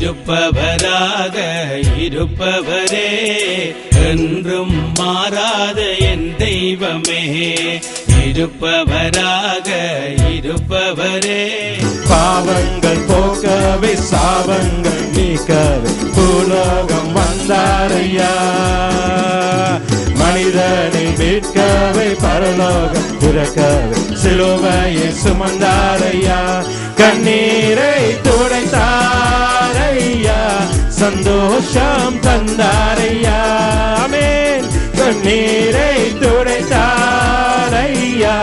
இருப்பவராக இருப்பவரே, என்றும் மாறாத என் தெய்வமே, இருப்பவராக இருப்பவரே. பாவங்கள் போக்கவே சாபங்கள் நீக்கவே பூலோகம் வந்தாரையா, மனிதனை மீட்கவே பரலோகம் திறக்கவே சிலுவையை சுமந்தாரையா, கண்ணீரை துடைத்தாரையா, சந்தோஷம் தந்தாரையா. ஆமென். கண்ணீரை துடைத்தாரையா,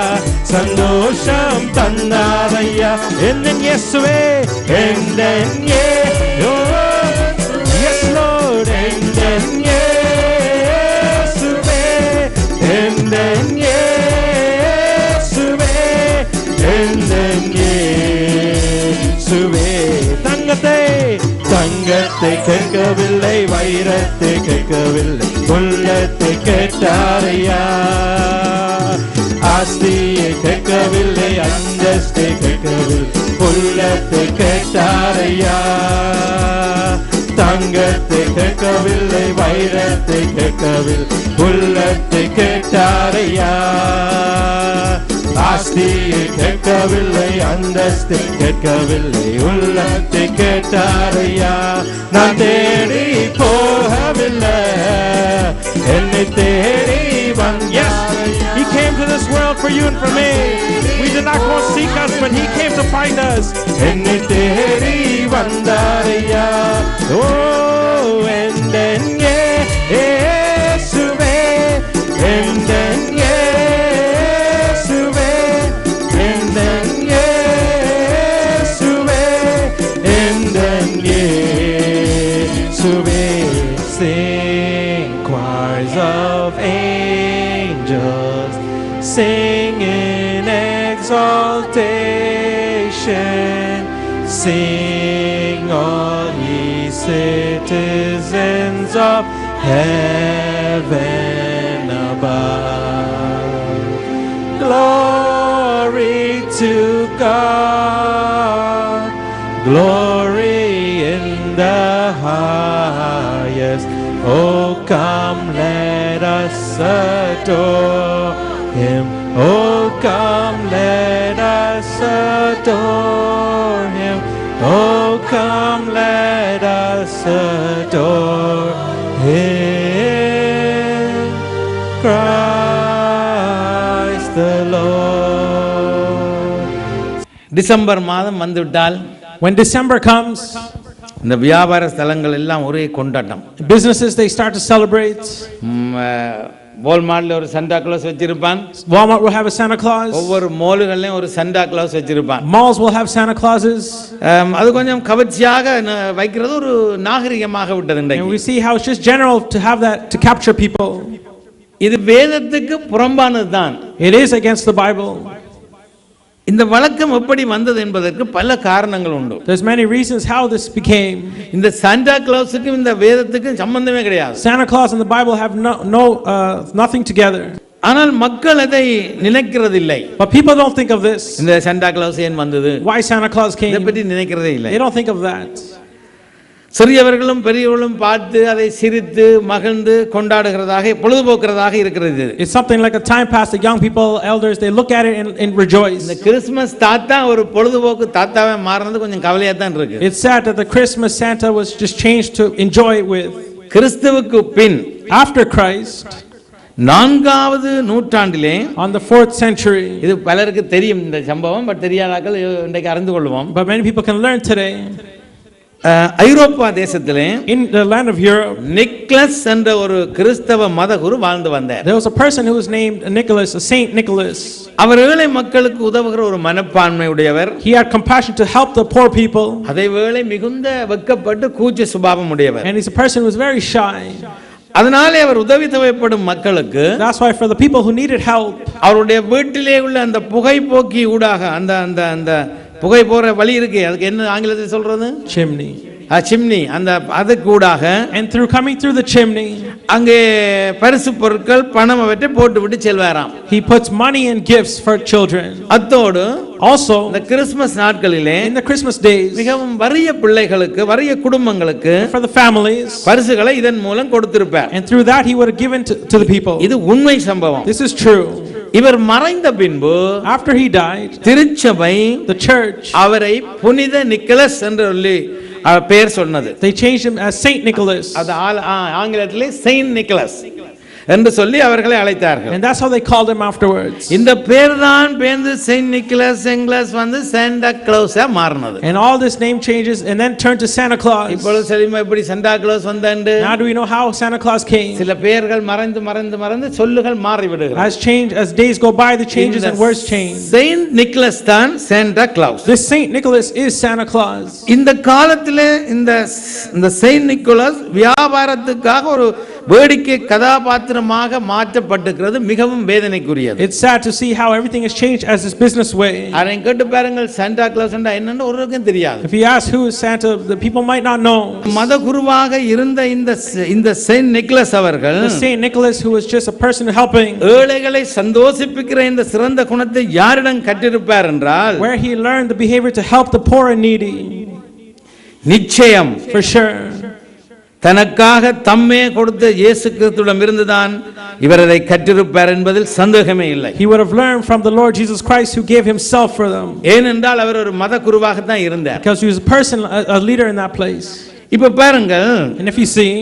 சந்தோஷம் தந்தாரையா. என் இயேசுவே, என் எஸ் லார்ட், என் இயேசுவே, என் இயேசுவே, என் இயேசுவே. தங்கத்தை கேட்கவில்லை, வைரத்தை கேட்கவில்லை, உள்ளத்தை கேட்டாரையா, ஆஸ்தியை கேட்கவில்லை, அந்தஸ்தை கேட்கவில்லை, உள்ளத்தை கேட்டாரையா. தங்கத்தை கேட்கவில்லை, வைரத்தை கேட்கவில்லை, உள்ளத்தை கேட்டாரையா, ஆஸ்தியை கேட்கவில்லை, அந்தஸ்தை கேட்கவில்லை, உள்ளத்தை கேட்டாரையா. நான் தேடி போகவில்லை, என்னை தேடி வந்தாரையா. He came to this world for you and for me. We did not go and seek us, but He came to find us. என்னை தேடி வந்தாரையா. ஓ என் இயேசுவே, என் இயேசுவே, என் இயேசுவே, என் இயேசுவே. Sing choirs of angels, sing in exaltation, sing all ye citizens of heaven above. Glory to God, glory in the highest. Oh, come, let us adore Him. Oh, come, let us adore Him. Oh, come, let us adore Him. Christ the Lord. December மாதம் வந்துவிட்டால், When December comes, இந்த வியாபார ஸ்தலங்கள் எல்லாம் ஒரே கொண்டாட்டம். businesses, they start to celebrate. வால்மார்ட்ல ஒரு Santa Claus வச்சிருப்பான். Walmart will have a Santa Claus. ஒவ்வொரு மால்கள்லயும் ஒரு சாண்டா கிளாஸ் வச்சிருப்பான். Malls will have Santa Clauses. அது கொஞ்சம் கவர்ச்சியாக வைக்கிறது ஒரு நாகரிகமாக விட்டது And இன்றைக்கு. we see how it's just general to have that, to capture people. இது வேதத்துக்கு புறம்பானதுதான். It is against the Bible. இந்த வழக்கம் எப்படி வந்தது என்பதற்கு பல காரணங்கள் உண்டு. There's many reasons how this became. இந்த சாண்டா கிளாஸுக்கும் இந்த வேதத்துக்கும் சம்பந்தமே கிடையாது. Santa Claus and the Bible have nothing together. ஆனால் மக்கள் அதை நினைக்கிறதில்லை. But people don't think of this. இந்த சாண்டா கிளாஸ் ஏன் வந்தது, Why Santa Claus came. இதை பற்றி நினைக்கிறதே இல்லை. They don't think of that. சிறியவர்களும் பெரியவர்களும் பார்த்து அதை சிரித்து மகிழ்ந்து கொண்டாடுகிறதாக பொழுதுபோக்குறதாக இருக்கிறது. It's something like a time pass. The young people, elders, they look at it and rejoice. இந்த கிறிஸ்மஸ் தாத்தா ஒரு பொழுதுபோக்கு தாத்தாவே மாறினது கொஞ்சம் கவலையா தான் இருக்கு. It's sad that the Christmas Santa was just changed to enjoy it with. கிறிஸ்துவுக்கு பின், After Christ, 4வது நூற்றாண்டிலே, on the 4th century, இது பலருக்கு தெரியும் இந்த சம்பவம், பட் தெரியாதாக்கள் இன்றைக்கு அறிந்து கொள்வோம். but many people can learn today. ஐரோப்பா தேசத்திலே In the land of Europe, நிக்லஸ் என்ற ஒரு கிறிஸ்தவ மதகுரு வாழ்ந்து வந்தார். there was a person who was named Nicholas, a Saint Nicholas. அவர் ஏழை மக்களுக்கு உதவுகிற ஒரு மனப்பான்மை உடையவர். He had compassion to help the poor people. அதே வேளை மிகுந்த வெட்கப்பட்டு கூச்ச சுபாவம் உடையவர். And he's a person who was very shy. அதனாலே அவர் உதவி தேவைப்படும் மக்களுக்கு, That's why for the people who needed help, அவருடைய வீட்டிலே உள்ள அந்த புகை போக்கி ஊடாக அந்த அந்த அந்த புகை போற வழி இருக்கு, அதுக்கு என்ன ஆங்கிலத்தில் சொல்றது, chimney. சிம்னி அந்த அது கூடாக and through coming through the chimney, அங்கே பரிசு பொருட்கள் பணம் அவற்றை போட்டுவிட்டு செல்வாராம். he puts money and gifts for children. அத்தோடு Also, இந்த கிறிஸ்துமஸ் நாட்களிலே in the Christmas days, மிகவும் வறிய பிள்ளைகளுக்கு வறிய குடும்பங்களுக்கு for the families, பரிசுகளை இதன் மூலம் கொடுத்திருப்பார். and through that he would have given to the people. இது உண்மை சம்பவம். This is true. இவர் மறைந்த பின்பு After he died, திருச்சபை the church, அவரை புனித நிக்கலஸ் என்று சொல்லி பெயர் சொன்னது. they changed him as Saint Nicholas. அது ஆங்கிலத்திலே செயின்ட் நிக்கலஸ் என்று சொல்லி அவர்களை அழைத்தார்கள். And that's how they called him afterwards. இந்த பேர் தான் பேர்ந்து செயின்ட் நிக்கலஸ் எங்கிலஸ் வந்து சாண்டா கிளாஸா மாறினது. And all this name changes and then turned to Santa Claus. இப்பொழுது செலிமா இப்படி சாண்டா கிளாஸ் வந்தாண்டு. Now do we know how Santa Claus came? சில பெயர்கள் மறைந்து சொல்லுகள் மாறி விடுகிறது. As days go by, the changes and words change. Saint Nicholas தான் Santa Claus. This Saint Nicholas is Santa Claus. இந்த காலத்திலே இந்த செயின்ட் நிக்கோலஸ் வியாபாரத்துக்காக ஒரு வேடிக்கை கதாபாத்திரமாக மாற்றப்பட்டிருக்கிறது. மிகவும் வேதனைக்குரியது. It's sad to see how everything has changed as this business way. அதை கேட்டு பாருங்கள், சாண்டா கிளாஸ் என்னன்னு ஒருவருக்கும் தெரியாது. If you ask who is Santa, the people might not know. மத குருவாக இருந்த இந்த செயின்ட் நிக்கலஸ் அவர்கள், The Saint Nicholas, who was just a person helping, ஏழைகளை சந்தோஷிப்பிக்கிற இந்த சிறந்த குணத்தை யாரிடம் கற்றிருப்பார் என்றால், where he learned the behavior to help the poor and needy. நிச்சயம் For sure. தனக்காக தம்மே கொடுத்த இயேசு கிறிஸ்துவிடம் இருந்துதான் இவர் அதை கற்றிருப்பார் என்பதில் சந்தேகமே இல்லை. He would have learned from the Lord Jesus Christ, who gave himself for them. ஏனென்றால் அவர் ஒரு மத குருவாக தான் இருந்தார். Because he was a person, a leader in that place. இப்ப பாருங்கள், And if you see,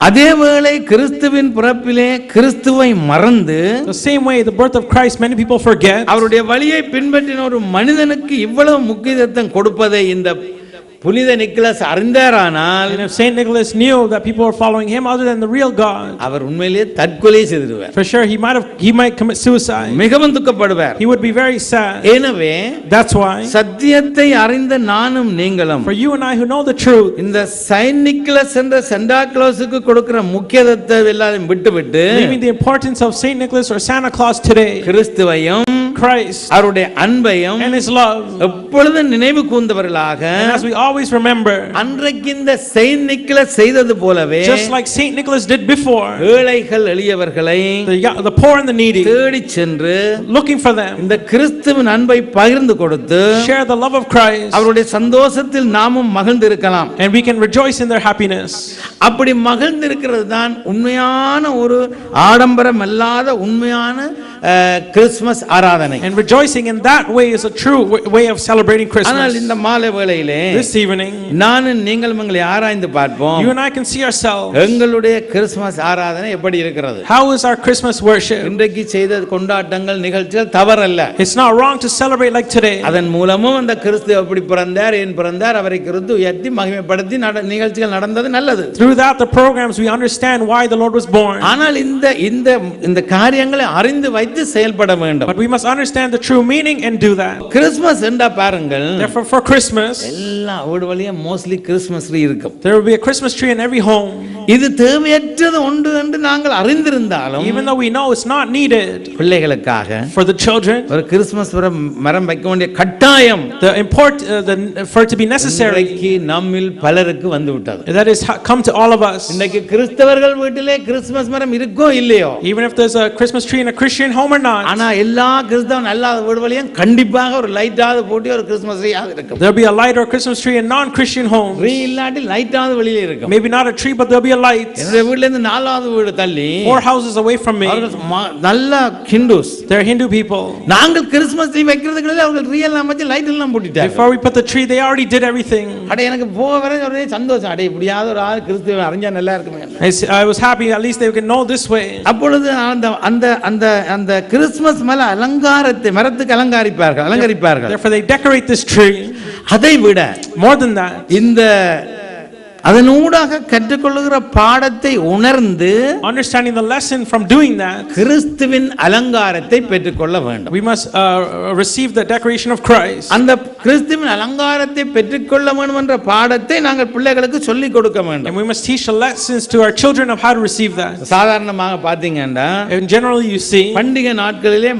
அதேவேளை கிறிஸ்துவின் பிறப்பிலே கிறிஸ்துவை மறந்து, the same way the birth of Christ many people forget, அவருடைய வழியை பின்பற்றின ஒரு மனிதனுக்கு இவ்வளவு முக்கியத்துவம் கொடுப்பதை இந்த புனித Nicholas அறிந்தாரானால், and if Saint Nicholas knew that people were following him other than the real God, அவர் உண்மையிலேயே தற்கொலை செய்திருவார். for sure he might commit suicide. மிகவும் துக்கப்படுவார். He would be very sad. எனவே That's why, சத்தியத்தை அறிந்த நானும் நீங்களும் for you and I who know the truth, இந்த Saint Nicholas என்ற சாண்டா கிளாஸுக்கு கொடுக்கிற முக்கியத்துவத்தை எல்லாரும் விட்டுவிட்டு, leaving the importance of Saint Nicholas or Santa Claus today, கிறிஸ்துவையும் Christ அவருடைய அன்பையும் and his love, எப்பொழுதும் நினைவு கூர்ந்தவர்களாக, and as we always remember, அன்றைக்கு இந்த செயின்ட் நிக்கலஸ் செய்தது போலவே, just like Saint Nicholas did before, ஏழைகள் எளியவர்களை the poor and the needy, தேடி சென்று looking for them, இந்த கிறிஸ்துவின் அன்பை பகிர்ந்து கொடுத்து, share the love of Christ, அவருடைய சந்தோஷத்தில் நாமும் மகிழ்ந்திருக்கலாம். and we can rejoice in their happiness. அப்படி மகிழ்ந்திருக்கிறது தான் உண்மையான ஒரு ஆடம்பரம் அல்லாத உண்மையான கிறிஸ்துமஸ் ஆராதனை. And rejoicing in that way is a true way of celebrating Christmas. ஆனால் இந்த மாலை வேளையிலே This evening, நானும் நீங்களும் எங்களை ஆராய்ந்து பார்ப்போம். you and I can see ourselves. எங்களுடைய கிறிஸ்துமஸ் ஆராதனை எப்படி இருக்கிறது? How is our Christmas worship? இன்றைக்கு செய்த கொண்டாட்டங்கள் நிகழ்ச்சிகள் தவறல்ல. It's not wrong to celebrate like today. அதன் மூலமும் அந்த கிறிஸ்து எப்படி பிறந்தார், ஏன் பிறந்தார், அவரை கிறிஸ்து உயர்த்தி மகிமைப்படுத்தி நிகழ்ச்சிகள் நடந்தது நல்லது. Through that the programs we understand why the Lord was born. ஆனால் இந்த காரியங்களை அறிந்து வைத்து செயல்பட வேண்டும். But we must understand the true meaning and do that. Christmas என்றா பாருங்கள், Therefore for Christmas, எல்லா வீடு வழியும் மோஸ்ட்லி கிறிஸ்துமஸ் ட்ரீ இருக்கும். there will be a Christmas tree in every home. இது தேவையற்றது ஒன்று என்று நாங்கள் அறிந்திருந்தாலும், Even though we know it's not needed, பிள்ளைகளுக்காக for the children, ஒரு கிறிஸ்துமஸ் மரம் வைக்க வேண்டிய கட்டாயம் for it to be necessary, இன்றைக்கு நம்மில் பலருக்கு வந்து விட்டது. that is come to all of us. இன்னைக்கு கிறிஸ்தவர்கள் வீட்டிலே கிறிஸ்துமஸ் மரம் இருக்கோ இல்லையோ, Even if there's a Christmas tree in a Christian home or not, ஆனா எல்லா கிறிஸ்தவன் அல்லாத வீடு வழியும் கண்டிப்பாக ஒரு லைட்டாவது போட்டு ஒரு கிறிஸ்துமஸ் ட்ரீயாக இருக்கும். there'll be a light or a Christmas tree in non-Christian homes. Tree இல்லாட்டி லைட்டாவது வெளியில இருக்கும். Maybe not a tree, but there'll be a light. என்னுடைய வீட்ல இருந்து 4வது வீடு தள்ளி 4 houses away from me, நல்ல ஹிந்துஸ், they're Hindu people. நாங்கள் கிறிஸ்துமஸ் ட்ரீ வைக்கிறதுக்கு அவர்கள் ரியல் அமைச்சு லைட் எல்லாம் போட்டுட்டாங்க. Before we put the tree, they already did everything. அட எனக்கு போக வர ஒரே சந்தோஷம். அட இப்படியாவது ஒரு ஆள் கிறிஸ்துவை அறிஞ்சா நல்லா இருக்குமே. I was happy at least they can know this way. அப்பொழுது அந்த கிறிஸ்துமஸ் மரத்துக்கு அலங்கரிப்பார்கள். Therefore they decorate this tree. அதை விட More than that, இந்த அதனூடாக கற்றுக்கொள்ளுகிற பாடத்தை உணர்ந்து understanding the lesson from doing that, கிறிஸ்துவின் அலங்காரத்தை பெற்றுக்கொள்ள வேண்டும். we must receive the decoration of Christ. அந்த கிறிஸ்துவின் அலங்காரத்தை பெற்றுக்கொள்ள வேண்டும் என்ற பாடத்தை நாங்கள் பிள்ளைகளுக்கு சொல்லிக் கொடுக்க வேண்டும். And we must teach the lessons to our children of how to receive that. சாதாரணமாக பாத்தீங்கன்னா And generally you see பண்டிகை நாட்களிலே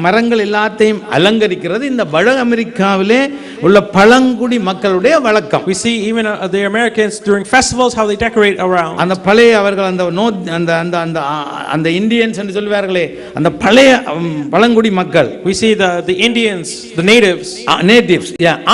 மரங்கள் எல்லாத்தையும் அலங்கரிக்கிறது இந்த வட அமெரிக்காவிலே உள்ள பழங்குடி மக்களுடைய வழக்கம். we see even the Americans during festivals how they decorate around. அந்த பழைய அவர்கள் அந்த அந்த அந்த அந்த அந்த இந்தியன்ஸ் என்று சொல்வார்களே அந்த பழைய பழங்குடி மக்கள். We see the Indians, the natives. Natives.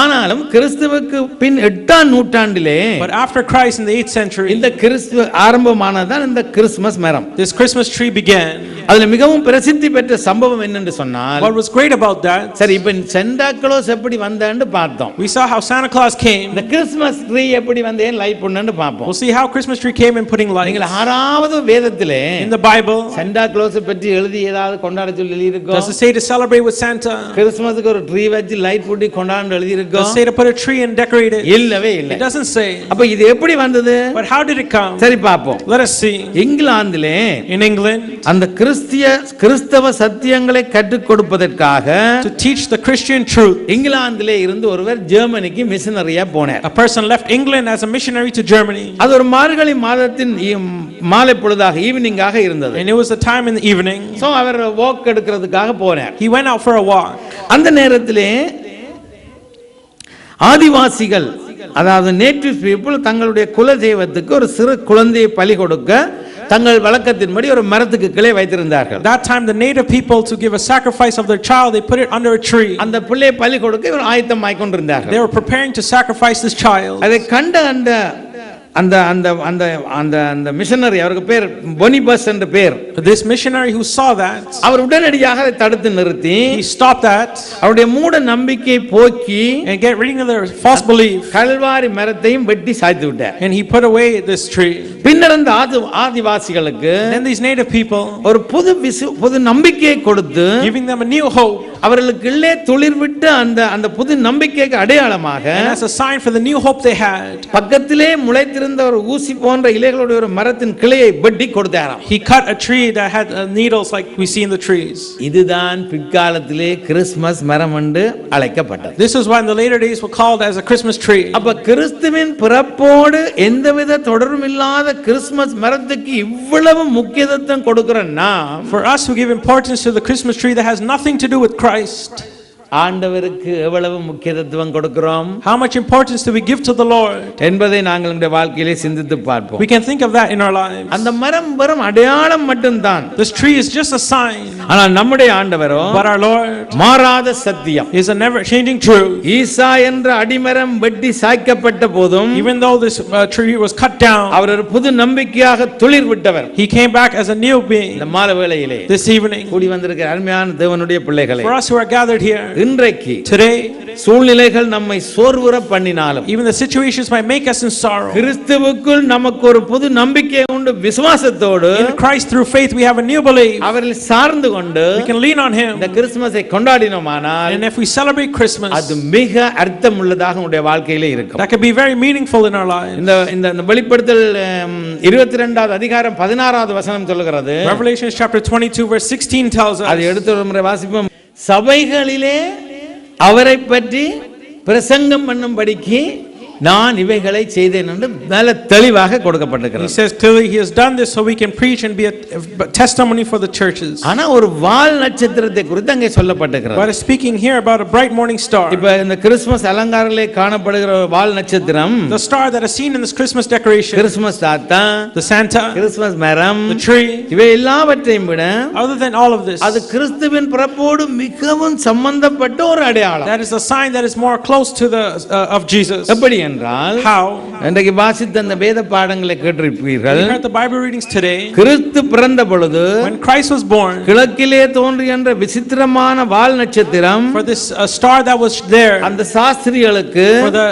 ஆனாலும் கிறிஸ்துவுக்கு பின் 8ஆம் நூற்றாண்டிலே But after Christ in the 8th century இந்த கிறிஸ்து ஆரம்பமானதான் இந்த கிறிஸ்மஸ் மரம். this Christmas tree began. அதுல மிகவும் பிரசித்தி பெற்ற சம்பவம் என்னன்னு சொன்னால் What was great about that? சரி இப்ப சாண்டா கிளாஸ் எப்படி வந்தான்னு பார்த்தோம். We saw how Santa Claus came. இந்த கிறிஸ்மஸ் ட்ரீ எப்படி வந்தேன் லைட் பண்ணனும்னு பாப்போம். We'll see how Christmas tree came in putting lights. நீங்கள் ஆறாவது வேதத்திலே in the Bible Santa Claus பற்றி எழுதி ஏதாவது கொண்டாட சொல்லி எழுதி இருக்கோ? Does it say to celebrate with Santa? கிறிஸ்மஸ்க்கு ஒரு ட்ரீ வச்சு லைட் போட்டு கொண்டாட எழுதி இருக்கோ? Does it say to put a tree and decorate it? இல்லவே இல்ல. It doesn't say. அப்ப இது எப்படி வந்தது? But how did it come? சரி பாப்போம். Let us see. இங்கிலாந்திலே In England அந்த கிறிஸ்தவ சத்தியங்களை கற்றுக் கொடுப்பதற்காக to teach the Christian truth. இங்கிலாந்திலே இருந்து ஒருவர் ஜெர்மனிக்கு மிஷனரியா போனார். A person left England as a missionary to Germany. அது ஒரு மார்கழி மாதத்தின் மாலை பொழுதாக ஈவினிங்காக இருந்தது. And it was a time in the evening. So அவர் வாக் எடுக்கிறதுக்காக போனார். He went out for a walk. அந்த நேரத்திலே ஆதிவாசிகள் அதாவது நேட்டிவ் பீப்புள் தங்களுடைய குல தெய்வத்துக்கு ஒரு சிறு குழந்தையை பலி கொடுக்க தங்கள் வழக்கத்தின்படி ஒரு மரத்துக்கு கீழே வைத்திருந்தார்கள். That time the native people to give a sacrifice of their child they put it under a tree. அந்த பிள்ளையை பலி கொடுக்க இவர் ஆயத்தமாய் கொண்டிருந்தார்கள். They were preparing to sacrifice this child. அதை கண்ட அந்த அந்த அந்த அந்த அந்த அந்த மிஷனரி அவருக்கு பேர் பொனிபஸ் என்ற பேர். This missionary who saw that அவர் உடனடியாக அதை தடுத்து நிறுத்தி he stopped that அவருடைய மூட நம்பிக்கையை போக்கி and get rid of their false belief. Kalvari மரத்தையும் வெட்டி சாய்த்து விட்டார். And he put away this tree. பின்னர் அந்த ஆதிவாசிகளுக்கு Then these native people ஒரு புது நம்பிக்கையை கொடுத்து giving them a new hope. அவர்களுக்குள்ளே துளிர்விட்ட அந்த அந்த புது நம்பிக்கைக்கு அடையாளமாக And as a sign for the new hope they had பக்கத்திலே முளைத்திருந்த ஒரு ஊசி போன்ற இலைகளுடைய ஒரு மரத்தின் கிளையை வெட்டி கொடுத்தாராம். he cut a tree that had needles like we see in the trees. இதுதான் பிற்காலத்திலே கிறிஸ்மஸ் மரம் என்று அழைக்கப்பட்டது. This is why in the later days were called as a Christmas tree. அப்ப கிறிஸ்துவின் பிறப்போடு எந்தவித தொடர்பும் இல்லாத கிறிஸ்மஸ் மரத்துக்கு இவ்வளவு முக்கியத்துவம் கொடுக்கிறோம்னா For us who give importance to the Christmas tree that has nothing to do with Christ, ஆண்டவருக்கு எவ்வளவு முக்கியத்துவம் கொடுக்கிறோம், how much importance do we give to the Lord என்பதை நாங்கள் நம்முடைய வாழ்க்கையிலே சிந்தித்து பார்ப்போம். we can think of that in our lives. அந்த மரம் வெறும் அடையாளம் மட்டும்தான். This tree is just a sign. ஆனால் நம்முடைய ஆண்டவரோ But our Lord மாறாத சத்தியம். is a never changing truth. ஈசா என்ற அடிமரம் வெட்டி சாய்க்கப்பட்ட போதும் Even though this tree was cut down, அவர் ஒரு புது நம்பிக்கையாக துளிர் விட்டவர். he came back as a new being. இந்த மாலை வேளையிலே This evening கூடி வந்திருக்கிற அருமையான தேவனுடைய பிள்ளைகளே, for us who are gathered here இன்றைக்கு today, சூழ்நிலைகள் நம்மை சோர்வுற பண்ணினாலும் even the situations might make us in sorrow, கிறிஸ்துவுக்குள் நமக்கு ஒரு புது நம்பிக்கை உண்டு. விசுவாசத்தோடு in Christ through faith we have a new belief. அவரில் சார்ந்து கொண்டு We can lean on him. இந்த கிறிஸ்துமஸை கொண்டாடினோமானால் And if we celebrate Christmas, அது மிக அர்த்தம் உள்ளதாக நம்முடைய வாழ்க்கையிலே இருக்கும். that can be very meaningful in our lives. இந்த இந்த வெளிப்படுத்தல் 22வது அதிகாரம் 16வது வசனம் சொல்லுகிறது. Revelation chapter 22 verse 16 tells அது us, எடுத்து ஒரு முறை வாசிப்போம். சபைகளிலே அவரை பற்றி பிரசங்கம் பண்ணும்படிக்கு நான் இவைகளை செய்தேன் என்று நல்ல தெளிவாக he கொடுக்கப்பட்டிருக்கிறது. says clearly he has done this so we can preach and be a testimony for the churches. ஆனா ஒரு வால் நட்சத்திரத்தை குறித்து அங்கே சொல்லப்பட்டிருக்கிறது. But speaking here about a bright morning star, இப்ப இந்த கிறிஸ்துமஸ் அலங்காரத்திலே காணப்படுகிற வால் நட்சத்திரம், the star that is seen in this Christmas decoration, Christmas தாத்தா, the Santa, கிறிஸ்துமஸ் மரம், the tree, இவை எல்லாவற்றையும் விட other than all of this, அது கிறிஸ்துவின் பிறப்போடு மிகவும் சம்பந்தப்பட்ட ஒரு அடையாளம். that is a sign that is more close to the of Jesus. எப்படி என்றால், How? இன்றைக்கு வாசித்த அந்த வேத பாடங்களை கேட்டிருப்பீர்கள். We heard the Bible readings today. கிறிஸ்து பிறந்த பொழுது When Christ was born, கிழக்கிலே தோன்றிய என்ற விசித்திரமான வால் நட்சத்திரம் for this star that was there, அந்த சாஸ்திரிகளுக்கு for the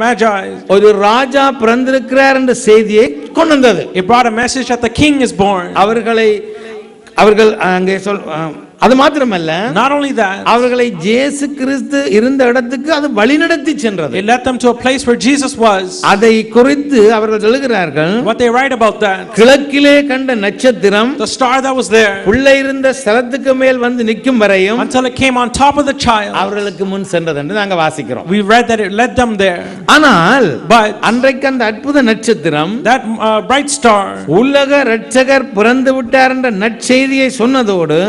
magi, ஒரு ராஜா பிறந்திருக்கிறார் என்ற செய்தியை கொண்டு வந்தது. it brought a message that the king is born. அவர்கள் அங்கே அது மாத்திரமல்ல, Not only that, அவர்களை இயேசு கிறிஸ்து இருந்த இடத்துக்கு அது வழிநடத்தி சென்றது. it led them to a place where Jesus was. அதை குறித்து அவர்கள் எழுதுகிறார்கள், What they write about that, கிழக்கிலே கண்ட நட்சத்திரம் the star that was there, உள்ள இருந்த ஸ்தலத்துக்கு மேல் வந்து நிற்கும் வரையும் until it came on top of the child. அவர்களுக்கு முன் சென்றது என்று நாங்க வாசிக்கிறோம். We read that it led them there. ஆனால் But அன்றைக்கு அந்த அற்புத நட்சத்திரம் that bright star, உலக இரட்சகர் பிறந்து விட்டார் என்ற நற்செய்தியை சொன்னதோடு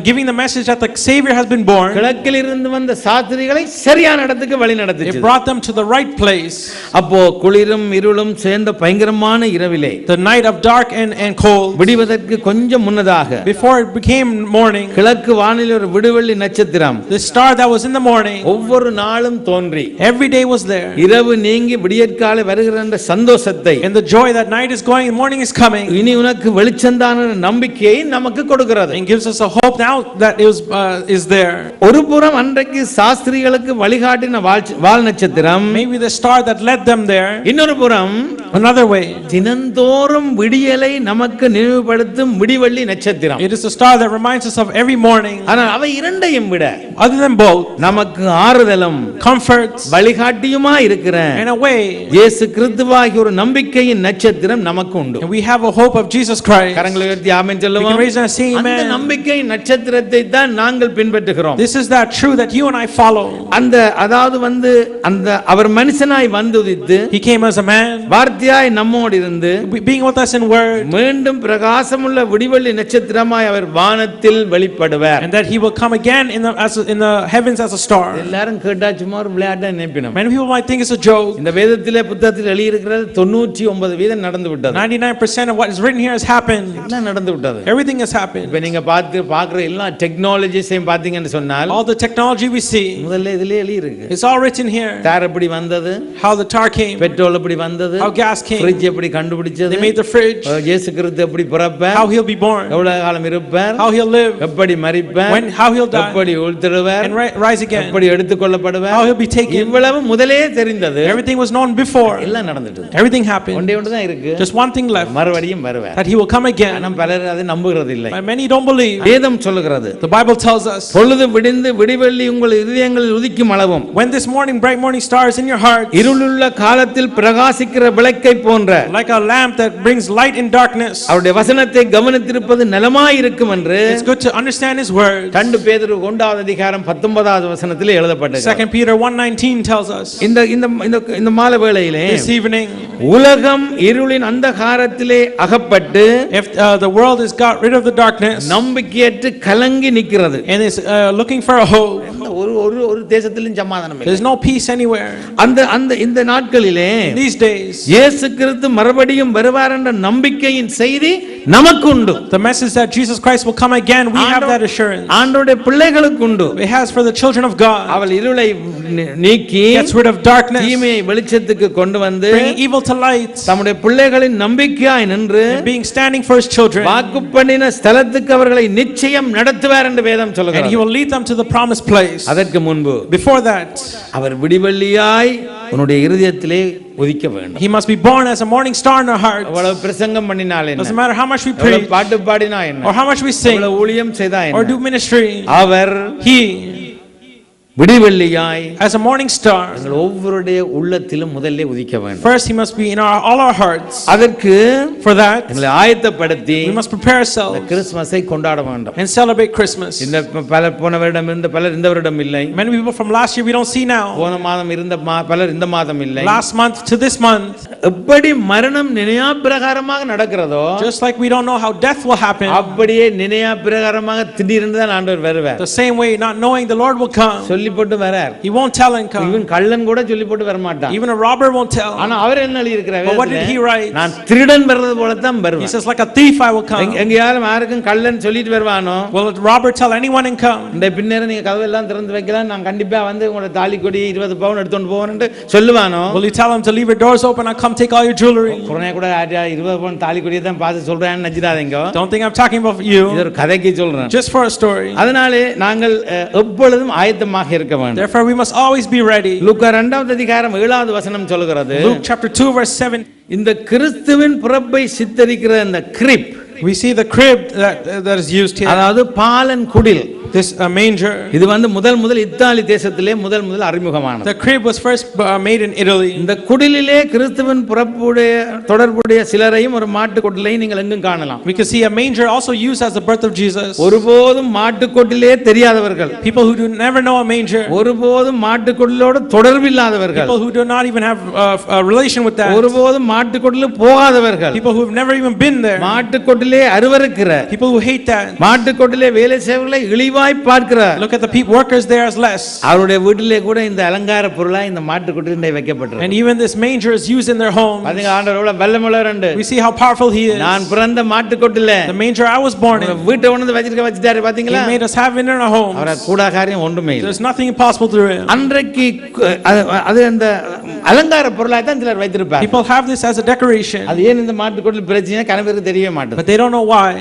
giving the message that the Savior has been born, கிழக்கில் இருந்து வந்த சாஸ்திரிகளை சரியான இடத்துக்கு வழி it நடத்திச்சு. brought them to the right place. அப்போ குளிரும் இருளும் சேர்ந்த பயங்கரமான இரவிலே, The night of dark and cold, விடிவதற்கு கொஞ்சம் முன்னதாக before it became morning, கிழக்கு வானில் ஒரு விடுவெள்ளி நட்சத்திரம் the star that was in the morning, ஒவ்வொரு நாளும் தோன்றி every day was there. இரவு நீங்கி விடியற்காலை வருகிற அந்த சந்தோஷத்தை, And the joy that night is going, the morning is coming, இனி உனக்கு வெளிச்சந்தான நம்பிக்கையை நமக்கு கொடுக்கிறது. and gives us a hope now that is there. ஒரு புறம் அன்றைக்கு சாஸ்திரிகளுக்கு வழிகாட்டின வால் நட்சத்திரம், Maybe the star that led them there. இன்னொரு புறம் Another way, தினந்தோறும் விடியலை நமக்கு நினைவுபடுத்தும் விடிவெள்ளி நட்சத்திரம். it is a star that reminds us of every morning. ஆனால் அவை இரண்டையும் விட Other than both, நமக்கு ஆறுதலும் comforts, வழிகாட்டியுமா இருக்கிற in a way, இயேசு கிறிஸ்துவாகிய ஒரு நம்பிக்கையின் நட்சத்திரம் நமக்கு உண்டு. and we have a hope of Jesus Christ. கரங்களை உயர்த்தி ஆமென் We can சொல்லுவோம். raise and say அந்த amen. நம்பிக்கையின் நட்சத்திரத்தை தான் நாங்கள் பின்பற்றுகிறோம். This is that true that you and I follow. அந்த அதாவது அந்த அவர் மனுஷனாய் வந்து உதித்து He came as a man, வார்த்தையாய் நம்மோடு இருந்து being with us in word, மீண்டும் பிரகாசமுள்ள விடிவெள்ளி நட்சத்திரமாய் அவர் வானத்தில் வெளிப்படுவார். and that he will come again in the heavens as a star. எல்லாரும் கேட்டா சும்மா ஒரு விளையாட்டா நினைப்பினோம். Many people might think it's a joke. இந்த வேதத்திலே புத்தகத்தில் எழுதியிருக்கிறது 99% நடந்து விட்டது. 99% of what is written here has happened. எல்லாம் நடந்து விட்டது. Everything has happened. இப்ப நீங்க பார்க்குற எல்லா டெக்னாலஜிஸையும் பாத்தீங்கன்னு சொன்னால் All the technology we see, முதல்ல இதிலே எழுதி இருக்கு. it's all written here. Car எப்படி வந்தது, How the tar came, petrol எப்படி வந்தது, how gas came, ஃப்ரிட்ஜ் எப்படி கண்டுபிடிச்சது, they made the fridge, இயேசு கிறிஸ்து எப்படி பிறப்பார், how he'll be born, எவ்வளவு காலம் இருப்பார், how he'll live, எப்படி மரிப்பார், how he'll die, எப்படி உயிர்த்தெழுவார், and rise again, எப்படி எடுத்துக்கொள்ளப்படுவார், how he'll be taken. இவ்வளவு முதலே தெரிந்தது. Everything was known before. எல்லாம் நடந்துட்டு Everything happened. ஒன்றே ஒன்று தான் இருக்கு. Just one thing left, மறுபடியும் வருவார். that he will come again. ஆனா பலர் அதை நம்புகிறது இல்லை. But many don't believe. வேதம் சொல்லுகிறது, The Bible tells us, பொழுது விடிந்து விடிவெள்ளி உங்கள் இதயங்களில் உதிக்கும் அளவும் when this morning bright morning star is in your heart, இருளுள்ள காலத்தில் பிரகாசிக்கிற விளக்கை போன்ற like a lamp that brings light in darkness, அவருடைய வசனத்தை கவனித்திருப்பது நலமாய் இருக்கும் என்று it's good to understand his word. 2 பேதுரு 1வது அதிகாரம் 19வது வசனத்திலே எழுதப்பட்டது. 2 Peter 1:19 tells us, இந்த இந்த இந்த மாலை வேளையிலே this evening, உலகம் இருளின் அந்தகாரத்திலே அகப்பட்டு if the world has got rid of the darkness நம்பிக்கையற்று கலங்கி நிற்கிறது. and is looking for a hope, ஒரு தேசத்திலும் சமாதானம் இல்லை. there's no peace anywhere. இந்த நாட்களிலே These days, இயேசு கிறிஸ்து மறுபடியும் வருவார் என்ற நம்பிக்கையின் செய்தி நமக்கு உண்டு. the message that Jesus Christ will come again, we have that assurance. ஆண்டவருடைய பிள்ளைகளுக்கு உண்டு. It has for the children of God. அவள் இருளை நீக்கி Gets rid of darkness, தீமையை வெளிச்சத்துக்கு கொண்டு வந்து bringing evil to light, தம்முடைய பிள்ளைகளின் நம்பிக்கையாய் நின்று being standing for his children, வாக்கு பண்ணின ஸ்தலத்துக்கு அவர்களை நிச்சயம் நடத்துவார் என்று வேதம் and he சொல்கிறது. will lead them to the promised place. அதற்கு முன்பு Before that, அவர் விடிவெள்ளியாய் உன்னுடைய இருதயத்திலே உதிக்க வேண்டும். he must be born as a morning star in our hearts. அவ்வளவு பிரசங்கம் பண்ணினால் என்ன, Doesn't matter how much we அவ்வளவு preach பாட்டு பாடினா என்ன, or how much we sing அவ்வளவு ஊழியம் செய்தா or என்ன, do ministry, our he விடிவெள்ளியாய் as a morning star, எங்கள் ஒவ்வொருடைய உள்ளத்திலும் முதல்ல உதிக்க வேண்டும். first he must be in all our hearts. அதற்கு For that, எங்களை ஆயத்தப்படுத்தி we must prepare ourselves கிறிஸ்துமஸை கொண்டாட வேண்டும். and celebrate Christmas. இந்த பலர் போன வருடம் இருந்த பலர் இந்த வருடம் இல்லை. Many people from last year we don't see now. போன மாதம் இருந்த பலர் இந்த மாதம் இல்லை. Last month to this month, எப்படி மரணம் நினையா பிரகாரமாக நடக்கிறதோ, just like we don't know how death will happen, அப்படியே நினையா பிரகாரமாக திடீர்னு தான் ஆண்டவர் வருவார். the same way, not knowing the Lord will come. சொல்லி போட்டு வரார். He won't tell and come. இவன் கள்ளன் கூட சொல்லி போட்டு வர மாட்டான். Even a robber won't tell. ஆனா அவர் என்ன எழுதி இருக்கிறார்? But what did he write? நான் திருடன் வர்றது போல தான் He வருவேன். says, like a thief I will come. எங்கயாரும் யாருக்கும் கள்ளன் சொல்லிட்டு வருவானோ, Will a robber tell anyone and come? இந்த பின்னேற நீங்க கதவெல்லாம் திறந்து வைக்கலாம், நான் கண்டிப்பா வந்து உங்களோட தாலி கொடி 20 பவுன் எடுத்துட்டு போவேன்னு சொல்லுவானோ? Will you tell him to leave your doors open and come take all your jewelry? குறனே கூட 20 பவுன் தாலி கொடியை தான் பார்த்து சொல்றேன்னு நினைச்சிடாதீங்க. Don't think I'm talking about you. இது ஒரு கதைக்கு சொல்றேன். Just for a story. அதனாலே நாங்கள் எப்பொழுதும் ஆயத்தமாக இருக்க வேண்டும். Therefore we must always be ready. லூக்கா 2வது அதிகாரம் 7வது வசனம் சொல்கிறது, Luke chapter 2 verse 7. இந்த கிறிஸ்துவின் பிறப்பை சித்தரிக்கிற இந்த grip, We see the crib that is used here. அதாவது பாலன் குடில். This manger. இது வந்து முதல் இத்தாலி தேசத்திலே முதல் அறிமுகமானது. The crib was first made in Italy. இந்த குடிலிலே கிறிஸ்துவின் பிறப்புடைய தொடர்புடைய சிலரையும் ஒரு மாட்டு கொட்டிலையும் நீங்கள் எங்கும் காணலாம். We can see a manger also used as the birth of Jesus. ஒருபோதும் மாட்டு கொட்டிலே தெரியாதவர்கள். People who do never know a manger. ஒருபோதும் மாட்டு கொட்டிலோடு தொடர்பில்லாதவர்கள். People who do not even have a relation with that. ஒருபோதும் மாட்டு கொட்டில போகாதவர்கள். People who have never even been there. மாட்டு கொட்டிலே அருவருக்கிற. People who hate that. மாட்டு கொட்டிலே வேலை செய்வர்களை இழிவாய் பார்க்கிறார். Look at the workers there as less. அவருடைய வீட்டிலே கூட இந்த அலங்கார பொருளா இந்த மாட்டு கொட்டிலே வைக்கப்பட்டிருக்கு. And even this manger is used in their home. பாத்தீங்க ஆண்டவர் எவ்வளவு வல்லமையுள்ளவர். We see how powerful he is. நான் பிறந்த மாட்டு கொட்டிலே the manger I was born in. வீட்டை வந்து வச்சிட்டாரு பாத்தீங்களா? He made us have it in our homes. அவர கூடா காரியம் ஒன்றுமே இல்லை. There's nothing impossible to him. அன்றைக்கு அது அந்த அலங்கார பொருளா தான் சிலர் வைத்திருப்பாங்க. People have this as a decoration. அது ஏன் இந்த மாட்டு கொட்டில் பிரச்சனை கனவேருக்கு தெரியவே மாட்டேங்குது. But they don't know why.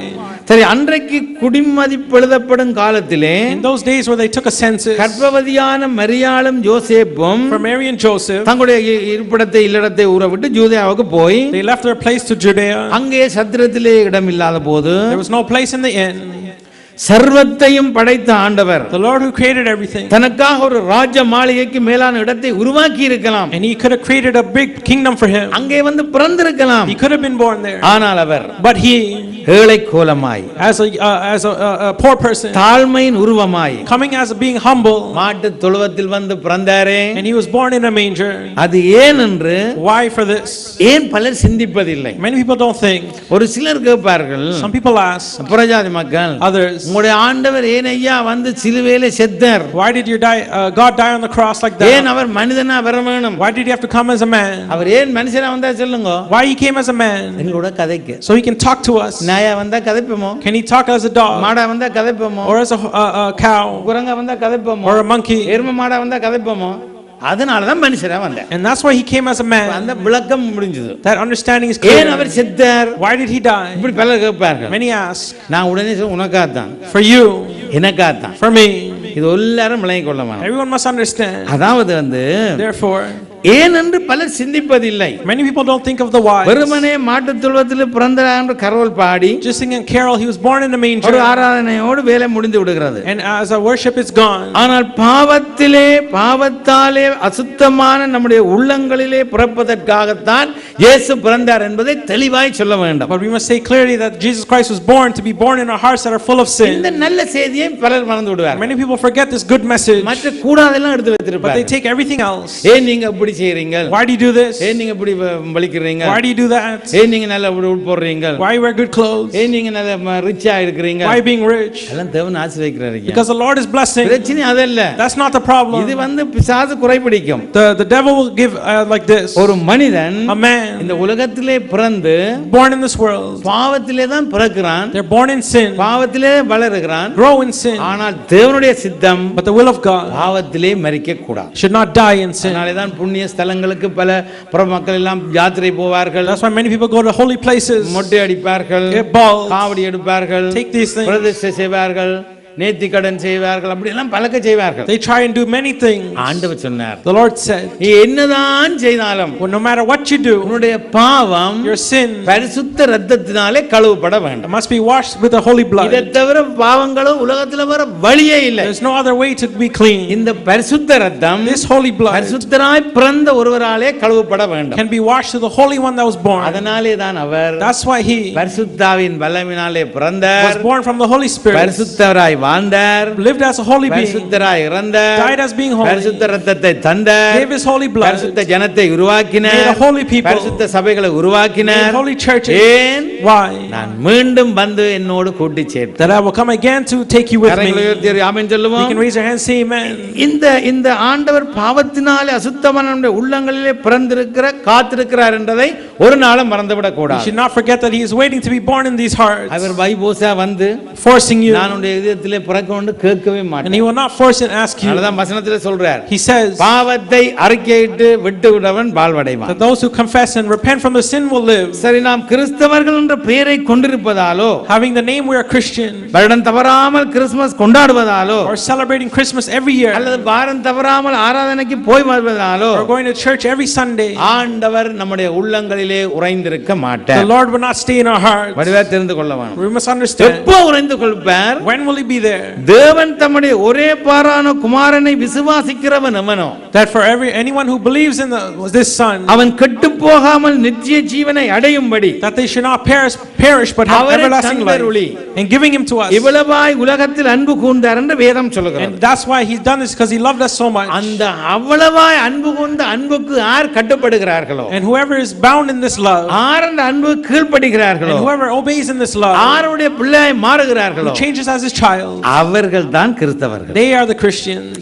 சரி, அன்றைக்கு குடிமதிப்பு எழுதப்படும் காலத்திலே in those days where they took a census, கர்ப்பவதியான மரியாளும் யோசேப்பும் for Mary and Joseph, தங்களுடைய இருப்பிடத்தை இல்லடத்தை ஊரவிட்டு யூதேயாவுக்கு போய் they left their place to Judea. அங்கே சத்திரத்திலே இடம் இல்லாத போது there was no place in the inn. சர்வத்தையும் படைத்த ஆண்டவர், the Lord who created everything, தனக்காக ஒரு ராஜ மாளிகைக்கு மேலான இடத்தை உருவாக்கி இருக்கலாம். and he could have created a big kingdom for him. அங்கே வந்து பிறந்திருக்கலாம். he could have been born there. ஆனால் அவர் but he, ஏழை கோலமாய், as a poor person, தாழ்மையின் உருவமாய், coming as being humble, மாட்டு தொழுவத்தில் வந்து பிறந்தாரே. and he was born in a manger. அது ஏன் என்று why for this? ஏன் பலர் சிந்திப்பதில்லை. many people don't think. ஒரு சிலர் கேட்பார்கள், some people ask, புறஜாதி மக்கள், others, உங்களுடைய ஆண்டவர் ஏன் ஐயா வந்து சிலுவையிலே செத்தார்? why did you die, God die on the cross like that? ஏன் அவர் மனிதனா வர வேணும்? why did he have to come as a man? அவர் ஏன் மனுஷனா வந்தா சொல்லுங்க. why he came as a man? எங்களோட கதைக்கு, so he can talk to us. நாயா வந்தா கதைப்போமோ? can he talk as a dog? மாடா வந்தா கதைப்போமோ? or as a cow? குரங்கா வந்தா கதைப்போமோ? or a monkey? எருமை மாடா வந்தா கதைப்போமோ? அதனால தான் மனுஷனா வந்தார். and that's why he came as a man. அந்த விளக்கம் முடிஞ்சது. that understanding is clear. ஏன் அவர் செத்தார்? why did he die? இப்படி பலர் கேட்பார்கள். many ask. நான் உடனே சொல்ல, உனக்காக தான், for you, எனக்காக தான், for me. இது எல்லாரும் விளங்கிக் கொள்ள வேண்டும். everyone must understand. அதாவது வந்து therefore, ஏன் என்று பலர் சிந்திப்பதில்லை. many people don't think of the why. வெறுமனே மாட்டுத் தொழுவத்தில் பிறந்தார் என்று Carol body, just singing carol, he was born in a manger, ஒரு ஆராதனையோடு வேலை முடிந்து விடுகிறது. and as a worship is gone. ஆனால் பாவத்தாலே அசுத்தமான நம்முடைய உள்ளங்களிலே பிறப்பதற்காகத்தான் இயேசு பிறந்தார் என்பதை தெளிவாய் சொல்ல வேண்டும். but we must say clearly that Jesus Christ was born to be born in our hearts that are full of sin. இந்த நல்ல செய்தியை பலர் மறந்து விடுவார்கள். many people forget this good message. மற்ற கூடாதெல்லாம் எடுத்து வைத்திருப்பார்கள். but they take everything else. ஏன் நீங்க இப்படி செய்றீங்க? why do you do this? ஏன் நீங்க இப்படி வலிக்கிறீங்க? why do you do that? ஏன் நீங்க நல்ல உடுப்பு போடுறீங்க? why you wear good clothes? ஏன் நீங்க நல்ல ரிச்சா இருக்கீங்க? why being rich? எல்லாம் தேவன் ஆசீர்வதிக்கிறாரு. because the Lord is blessing. பிரச்சனை அதல்ல. that's not the problem. இது வந்து பிசாசு குறைபிடிக்கும். the devil will give like this. ஒரு மனிதன், a man, இந்த உலகத்திலே பிறந்து born in this world, பாவத்திலே தான் பிறக்கிறான். they're born in sin, பாவத்திலே வளருகிறான். grow in sin. ஆனால் தேவனுடைய சித்தம், but the will of God, பாவத்திலே மரிக்க கூடாது. should not die in sin. அதனால தான் புண்ணிய ஸ்தலங்களுக்கு பல புற மக்கள் எல்லாம் யாத்திரை போவார்கள். that's why many people go to holy places, மொட்டை அடிப்பார்கள், get bald, காவடி எடுப்பார்கள், take these things, பிரதிஷ்டை செய்வார்கள், நேர்த்தி கடன் செய்வார்கள், அப்படி எல்லாம் பலக்க செய்வார்கள். they try and do many things. ஆண்டவர் சொன்னார், the Lord said, நீ என்னதான் செய்தாலும், well, no matter what you do, உன்னுடைய பாவம், your sin, பரிசுத்த இரத்தத்தினாலே கழுவப்பட வேண்டும். must be washed with the holy blood. இதை தவிர பாவங்களும் உலகத்துல வர வழியே இல்லை. there's no other way to be clean. இந்த பரிசுத்த இரத்தம், this holy blood, பரிசுத்தராய் பிறந்த ஒருவராலே கழுவப்பட வேண்டும். can be washed to the holy one that was born. அதனாலே தான் அவர், that's why he, பரிசுத்தாவின் வல்லமையினாலே பிறந்தார், was born from the Holy Spirit, பரிசுத்தராய் வாழ்ந்தார், lived as a holy being, பரிசுத்தராய் இறந்தார், died as being holy, பரிசுத்த இரத்தத்தை தந்தார், gave his holy blood, பரிசுத்த ஜனத்தை உருவாக்கினார், made a holy people, பரிசுத்த சபைகளை உருவாக்கினார். made holy churches. ஏன்? why? நான் மீண்டும் வந்து என்னோடு கூட்டி சேர்த்தேன். that I will come again to take you with me. Amen you சொல்லுவோம். can raise your hands, say amen. இந்த ஆண்டவர் பாவத்தினாலே அசுத்தமான நம்முடைய உள்ளங்களிலே பிறந்திருக்கிற காத்திருக்கிறார் என்பதை ஒரு நாளும் மறந்துவிடக் you கூடாது. should not forget that he is waiting to be born in these hearts, அவர் வைபோசா வந்து, forcing you, நான் உன்னுடைய இதயத்திலே இல்ல பிறக்கணும்னு கேட்கவே And மாட்டார். he will not force and ask you. அதுதான் வசனத்துல சொல்றார், He says பாவத்தை அறிக்கையிட்டு விட்டு விடவன் வாழ்வடைவான். that those who confess and repent from the sin will live. சரி, நாம் கிறிஸ்தவர்கள் என்ற பெயரை கொண்டிருப்பதாலோ, Having the name we are Christian, வருடம் தவறாமல் Christmas கொண்டாடுவதாலோ, or celebrating Christmas every year, அல்லது வாரம் தவறாமல் ஆராதனைக்கு போய் வருவதாலோ, or going to church every Sunday, ஆண்டவர் நம்முடைய உள்ளங்களிலே உறைந்திருக்க the மாட்டார். Lord will not stay in our hearts. வடிவா தெரிந்து கொள்ள வேணும். We must understand. எப்போ உறைந்து கொள்வார்? When will he be there? தேவன் தம்முடைய ஒரே பாரான குமாரனை விசுவாசிக்கிறவன் எவனோ, That for anyone who believes in this Son, அவன் கெட்டு போகாமல் நித்திய ஜீவனை அடையும்படி that they should not perish but have அவரை everlasting life, தந்தருளி and giving him to us. இவ்வளவாய் உலகத்தில் அன்பு கூர்ந்தார் என்று வேதம் சொல்கிறது. And that's why he's done this, because he loved us so much. அந்த அவ்வளவாய் அன்பு கூர்ந்த அன்புக்கு யார் கட்டுப்படுகிறார்களோ, And whoever is bound in this love, யார் அந்த அன்பு கீழ்ப்படுகிறார்களோ, and whoever obeys in this love, யாருடைய பிள்ளையாய் மாறுகிறார்களோ, who changes as his child, அவர்கள் தான் கிறிஸ்தவர்கள். they are the Christians.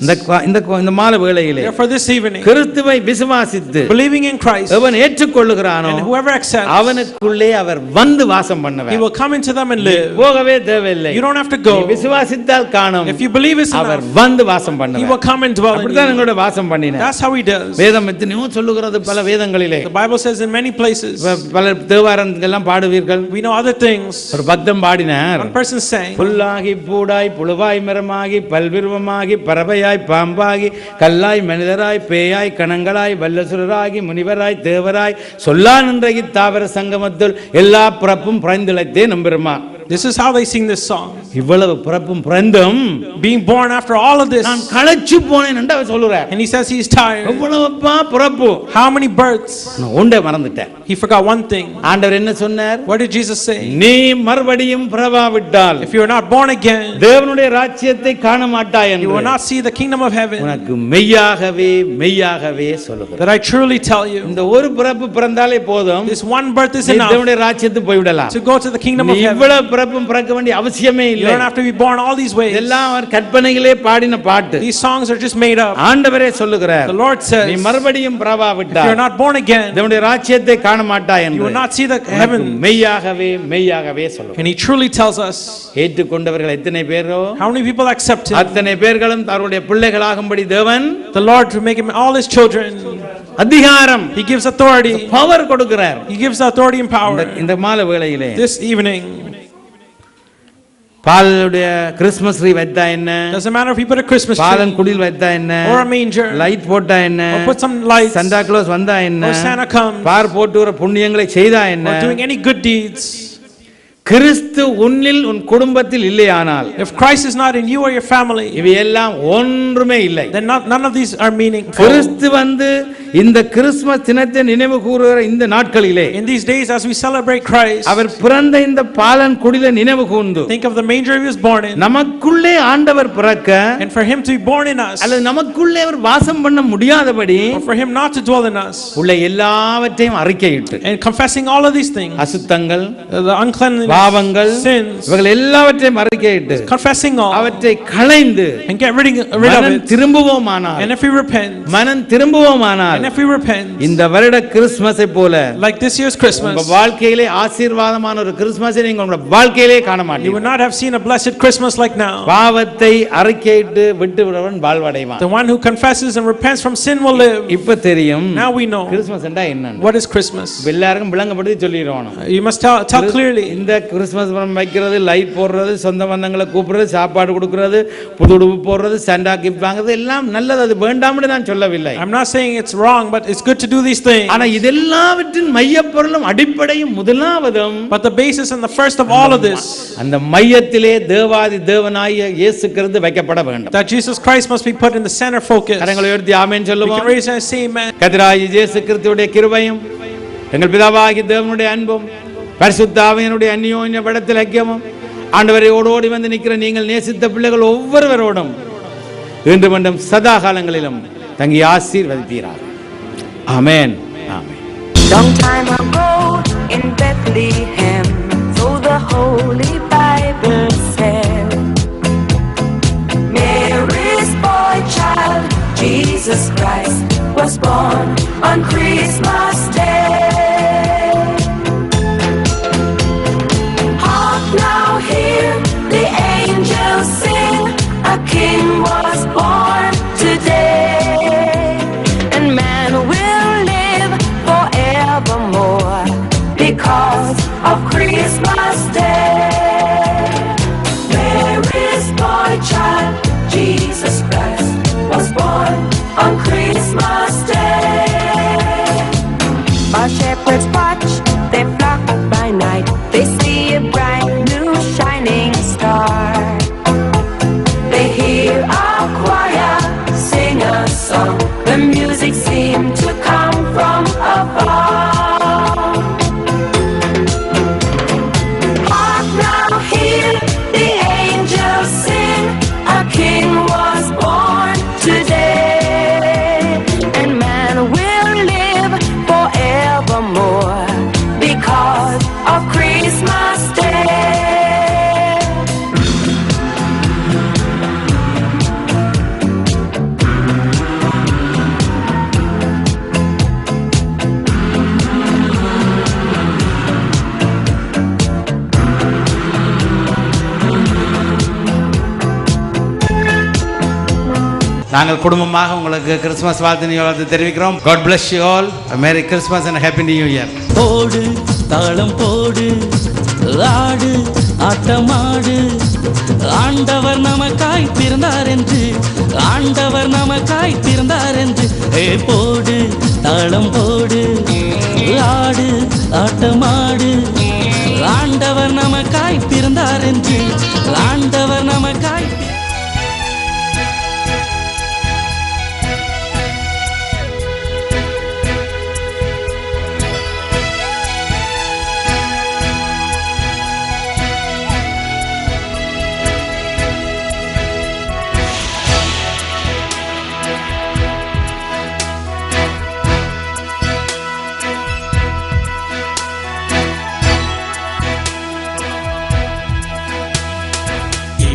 இந்த மாலை வேளையிலே Therefore this evening, கிறிஸ்துவை விசுவாசித்து believing in Christ, அவன் ஏற்றுக்கொள்ளுகிறானோ, and whoever accepts, அவனுக்குள்ளே அவர் வந்து வாசம் he பண்ணுவார். will come into them and live. போகவே தேவையில்லை. You don't have to நீ go. விசுவாசித்தால் காணும், If you believe it's our enough, வந்து வாசம் he will பண்ணுவார். come and dwell in அப்படிதான் you. எங்களோட வாசம் பண்ணினார். That's how he does. வேதம் எத்தனையோ சொல்லுகிறது, பல வேதங்களிலே. The Bible says in many places. பல தேவாரங்கள்லாம் பாடுவீர்கள். We know other things. ஒரு பக்தன் பாடினார், One person sang, புல்லாகி பூடாய் புழுவாய் மரமாகி பல்விருவமாகி பறவையாய் பாம்பாகி கல்லாய் மனிதராய் பேயாய் கணங்களாய் வல்லசுரராகி முனிவராய் தேவராய் சொல்லா நின்ற இத்தாவர சங்கமத்துள் எல்லா பிறப்பும் பிறந்திழைத்தே நம்பெருமா. this is how they sing this song. இவ்வளவு பிறப்பும் பிறந்தும் Being born after all of this, நான் களைச்சு போனேன் என்று அவர் சொல்லுறார். and he says he's tired. எவ்வளவுப்பா பிறப்பு, How many births? நான் ஒன்றே மறந்துட்டேன். He forgot one thing. ஆண்டவர் என்ன சொன்னார்? What did Jesus say? நீ மறுபடியும் பிறவாவிட்டால் If you are not born again, தேவனுடைய ராஜ்யத்தை காண மாட்டாய் you will என்று not see the kingdom of heaven. உனக்கு மெய்யாகவே மெய்யாகவே சொல்லுகிறேன். That I truly tell you, இந்த ஒரு பிறப்பு பிறந்தாலே போதும், this one birth is நீ enough தேவனுடைய ராஜ்யத்துக்கு போய்விடலாம். to go to the kingdom நீ of heaven. இவ்வளவு பிறப்பும் பிறக்க வேண்டிய அவசியமே You இல்லை. don't have to be born all these ways. இதெல்லாம் அவர் கற்பனையிலே பாடின பாட்டு. These songs are just made up. ஆண்டவரே சொல்லுகிறார், The Lord says, நீ மறுபடியும் if you பிறவாவிட்டால் are not born again, தேவனுடைய ராஜ்யத்தை காண மாட்டாய் you என்று will not see the உனக்கு heaven. மெய்யாகவே மெய்யாகவே சொல்லுகிறார். And he truly tells us, ஏற்றுக்கொண்டவர்கள் எத்தனை பேரோ how many people accept him? அத்தனை பேர்களும் அவருடைய பிள்ளைகளாகும்படி தேவன் The Lord to make him all his children. அதிகாரம், He gives authority. பவர் கொடுக்கிறார். He gives authority and power. இந்த மாலை வேளையிலே This evening, பாலுடைய கிறிஸ்மஸ் ட்ரீ வைத்தா என்ன, doesn't matter if you put a Christmas Balan tree குடில் வைத்தா என்ன, or a manger, லைட் போட்டா என்ன, or put some lights, Santa Claus வந்தா என்ன, or Santa comes, பார் போட்டு வர புண்ணியங்களை செய்தா என்ன, or doing any good deeds. கிறிஸ்து உன்னில் உன் குடும்பத்தில் இல்லையானால், If Christ is not in you or your family, இவையெல்லாம் ஒன்றுமே இல்லை. then none of these are meaningful. கிறிஸ்து வந்து இந்த கிறிஸ்மஸ் தினத்தை நினைவு கூறுகிற இந்த நாட்களிலே, In these days, as we celebrate Christ, அவர் பிறந்த இந்த பாலன் குடில நினைவு கூர்ந்து think of the manger he was born in, நமக்குள்ளே ஆண்டவர் பிறக்க, and for him to be born in us, அல்லது நமக்குள்ளே அவர் வாசம் பண்ண முடியாதபடி or for him not to dwell in us, உள்ள எல்லாவற்றையும் அறிக்கையிட்டு, and confessing all of these things, அசுத்தங்கள், the uncleanness, பாவங்கள், sins, இவைகள் எல்லாவற்றையும் அறிக்கையிட்டு confessing all, அவற்றை களைந்து and get rid of மனம் it. திரும்புவோமானால், And if we repent, மனம் திரும்புவோமானால், and if we repent, இந்த வருட கிறிஸ்மஸை போல like this year's உங்க Christmas, வாழ்க்கையிலே ஆசீர்வாதமான ஒரு கிறிஸ்மஸை நீங்க உங்க வாழ்க்கையிலே காண you மாட்டீங்க. would not have seen a blessed Christmas like now. பாவத்தை அறிக்கையிட்டு விட்டு விடுறவன் வாழ்வடைவான். The one who confesses and repents from sin will live. இப்ப தெரியும் Now we know கிறிஸ்மஸ் என்றா என்னன்னு. what is Christmas. எல்லாருக்கும் விளங்கப்படுத்தி சொல்லிடுவோம். You must tell clearly. இந்த கிறிஸ்மஸ் படம் வைக்கிறது, லைட் போடுறது, சொந்த பந்தங்களை கூப்பிடுறது, சாப்பாடு கொடுக்கிறது, புது உடுப்பு போடுறது, சண்டா கிஃப்ட் வாங்குறது எல்லாம் நல்லது, அது வேண்டாம்னு நான் சொல்லவில்லை. I'm not saying it's wrong, but it's good to do these things. ஆனா இதெல்லாவற்றின் மையப்பொருளும் அடிப்படையும் முதலாவதும், But the basis and the first of all of this, அந்த மையத்திலே தேவாதி தேவனாகிய இயேசு கிறிஸ்து வைக்கப்பட வேண்டும். that Jesus Christ must be put in the center focus. கரங்களை உயர்த்தி ஆமென் We சொல்லுவோம். can raise and say amen. கர்த்தராகிய இயேசு கிறிஸ்துவுடைய கிருபையும் எங்கள் பிதாவாகிய தேவனுடைய அன்பும் பரிசுத்த ஆவியானுடைய அந்யோன்ய படத்தில் ஐக்கியமும் ஆண்டவரை ஓடோடி வந்து நிற்கிற நீங்கள் நேசித்த பிள்ளைகள் ஒவ்வொருவரோடும் இன்று மண்டும் சதா காலங்களிலும் தங்கி ஆசீர்வதிப்பீராக. ஆமென். ஆமென். Long time ago in Bethlehem, so the Holy Bible said, Mary's boy child, Jesus Christ, was born on Christmas Day. Hark now, hear the angels sing. நாங்கள் குடும்பமாக உங்களுக்கு கிறிஸ்துமஸ் வாழ்த்து தெரிவிக்கிறோம். God bless you all. Merry Christmas and Happy New Year. போடு தாளம் போடு, ஆடு ஆட்டமாடு, ஆண்டவர் நமக்காய் பிறந்தார் என்று, ஆண்டவர் நமக்காய் பிறந்தார் என்று. போடு தாளம் போடு, ஆடு ஆட்டமாடு, ஆண்டவர் நமக்காய் பிறந்தார் என்று, ஆண்டவர் நமக்காய்.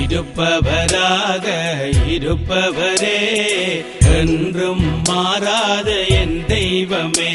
இருப்பவராக இருப்பவரே, என்றும் மாறாத என் தெய்வமே.